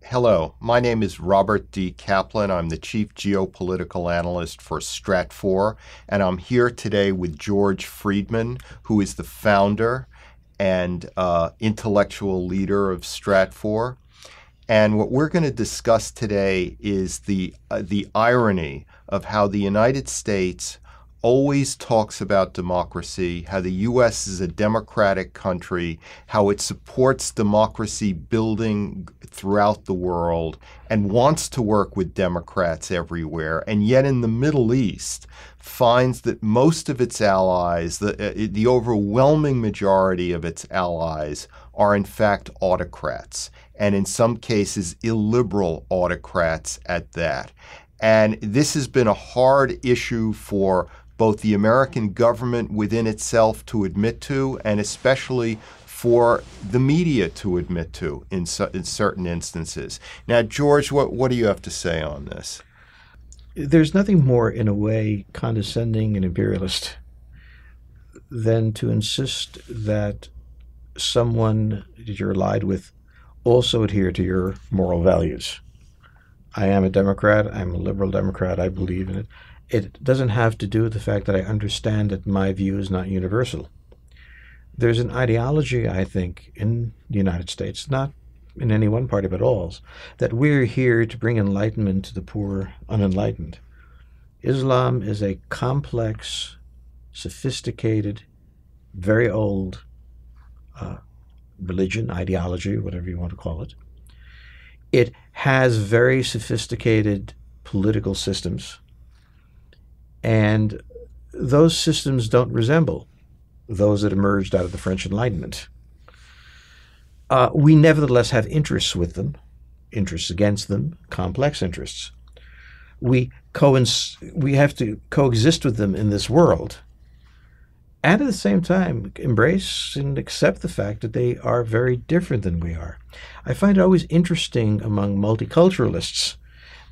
Hello, my name is Robert D. Kaplan. I'm the Chief Geopolitical Analyst for Stratfor, and I'm here today with George Friedman, who is the founder and intellectual leader of Stratfor. And what we're going to discuss today is the irony of how the United States always talks about democracy, how the U.S. is a democratic country, how it supports democracy building throughout the world, and wants to work with Democrats everywhere, and yet in the Middle East finds that most of its allies, the overwhelming majority of its allies, are in fact autocrats, and in some cases illiberal autocrats at that. And this has been a hard issue for both the American government within itself to admit to, and especially for the media to admit to in certain instances. Now, George, what do you have to say on this? There's nothing more, in a way, condescending and imperialist than to insist that someone that you're allied with also adhere to your moral values. I am a Democrat. I'm a liberal Democrat. I believe in it. It doesn't have to do with the fact that I understand that my view is not universal. There's an ideology, I think, in the United States, not in any one party but all, that we're here to bring enlightenment to the poor unenlightened. Islam is a complex, sophisticated, very old religion, ideology, whatever you want to call it. It has very sophisticated political systems, and those systems don't resemble those that emerged out of the French Enlightenment. We nevertheless have interests with them, interests against them, complex interests. We have to coexist with them in this world, and at the same time embrace and accept the fact that they are very different than we are. I find it always interesting among multiculturalists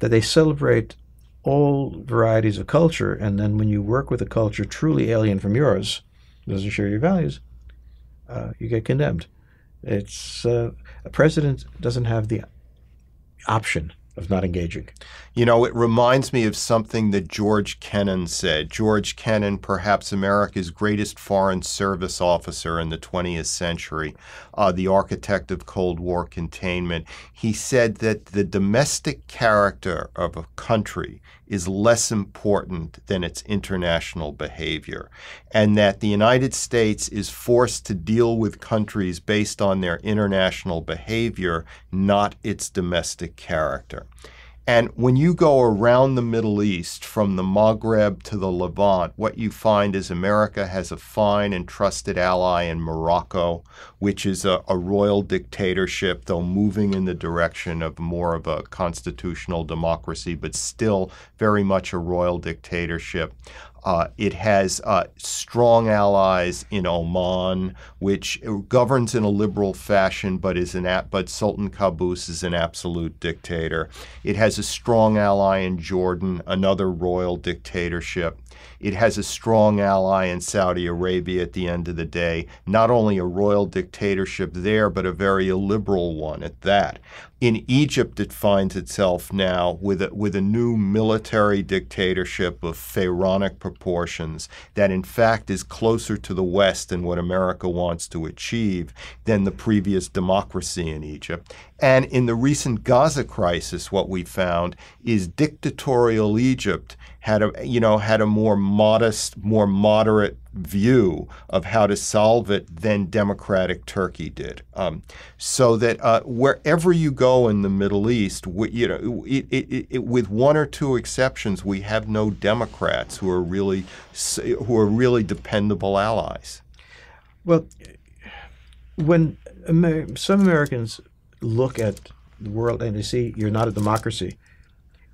that they celebrate all varieties of culture, and then when you work with a culture truly alien from yours, doesn't share your values, you get condemned. It's a president doesn't have the option of not engaging. You know, it reminds me of something that George Kennan said. George Kennan, perhaps America's greatest foreign service officer in the 20th century, the architect of Cold War containment. He said that the domestic character of a country is less important than its international behavior, and that the United States is forced to deal with countries based on their international behavior, not its domestic character. And when you go around the Middle East, from the Maghreb to the Levant, what you find is America has a fine and trusted ally in Morocco, which is a royal dictatorship, though moving in the direction of more of a constitutional democracy, but still very much a royal dictatorship. It has strong allies in Oman, which governs in a liberal fashion, but Sultan Qaboos is an absolute dictator. It has a strong ally in Jordan, another royal dictatorship. It has a strong ally in Saudi Arabia at the end of the day, not only a royal dictatorship there, but a very illiberal one at that. In Egypt, it finds itself now with a new military dictatorship of pharaonic proportions that in fact is closer to the West and what America wants to achieve than the previous democracy in Egypt. And in the recent Gaza crisis, what we found is dictatorial Egypt had a more modest, more moderate view of how to solve it than democratic Turkey did. So that wherever you go in the Middle East, with one or two exceptions, we have no Democrats who are really dependable allies. Well, when some Americans look at the world and they see you're not a democracy,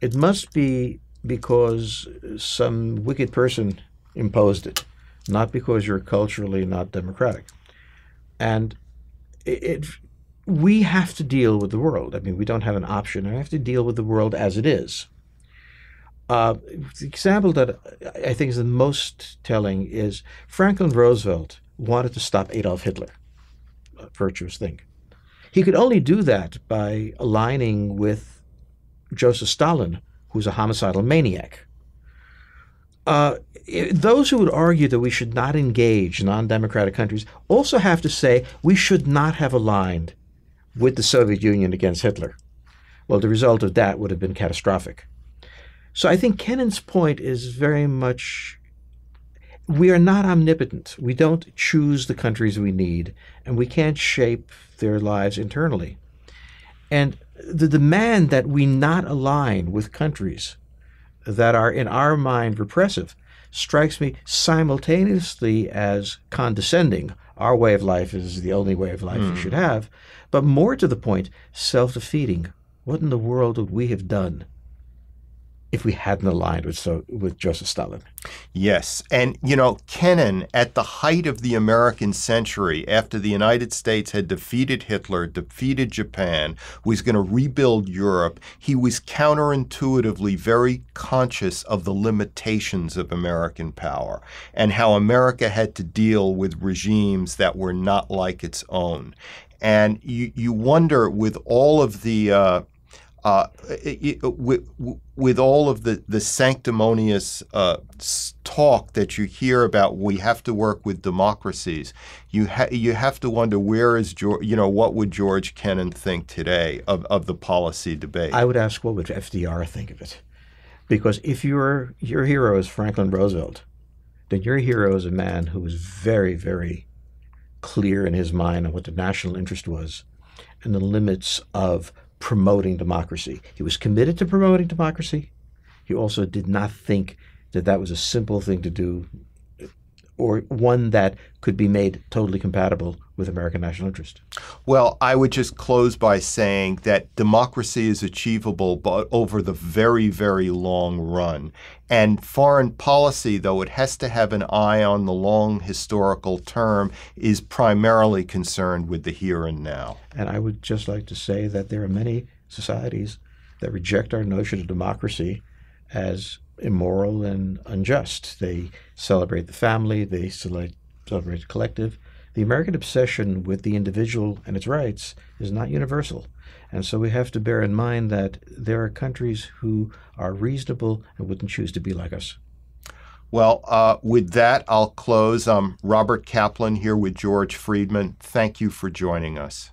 it must be because some wicked person imposed it, not because you're culturally not democratic. And we have to deal with the world. I mean, we don't have an option. We have to deal with the world as it is. The example that I think is the most telling is Franklin Roosevelt wanted to stop Adolf Hitler, a virtuous thing. He could only do that by aligning with Joseph Stalin, who's a homicidal maniac. Those who would argue that we should not engage non-democratic countries also have to say we should not have aligned with the Soviet Union against Hitler. Well, the result of that would have been catastrophic. So I think Kennan's point is very much, we are not omnipotent. We don't choose the countries we need, and we can't shape their lives internally. And the demand that we not align with countries that are, in our mind, repressive strikes me simultaneously as condescending. Our way of life is the only way of life you should have. But more to the point, self-defeating. What in the world would we have done if we hadn't aligned with Joseph Stalin? Yes. And, Kennan, at the height of the American century, after the United States had defeated Hitler, defeated Japan, was going to rebuild Europe, he was counterintuitively very conscious of the limitations of American power and how America had to deal with regimes that were not like its own. And you wonder, with all of the with all of the sanctimonious talk that you hear about, we have to work with democracies. You have to wonder, where is what would George Kennan think today of the policy debate? I would ask, what would FDR think of it? Because if your hero is Franklin Roosevelt, then your hero is a man who was very, very clear in his mind on what the national interest was and the limits of promoting democracy. He was committed to promoting democracy. He also did not think that that was a simple thing to do, or one that could be made totally compatible with American national interest. Well, I would just close by saying that democracy is achievable, but over the very, very long run. And foreign policy, though it has to have an eye on the long historical term, is primarily concerned with the here and now. And I would just like to say that there are many societies that reject our notion of democracy as immoral and unjust. They celebrate the family, they celebrate the collective. The American obsession with the individual and its rights is not universal. And so we have to bear in mind that there are countries who are reasonable and wouldn't choose to be like us. Well, with that, I'll close. Robert Kaplan here with George Friedman. Thank you for joining us.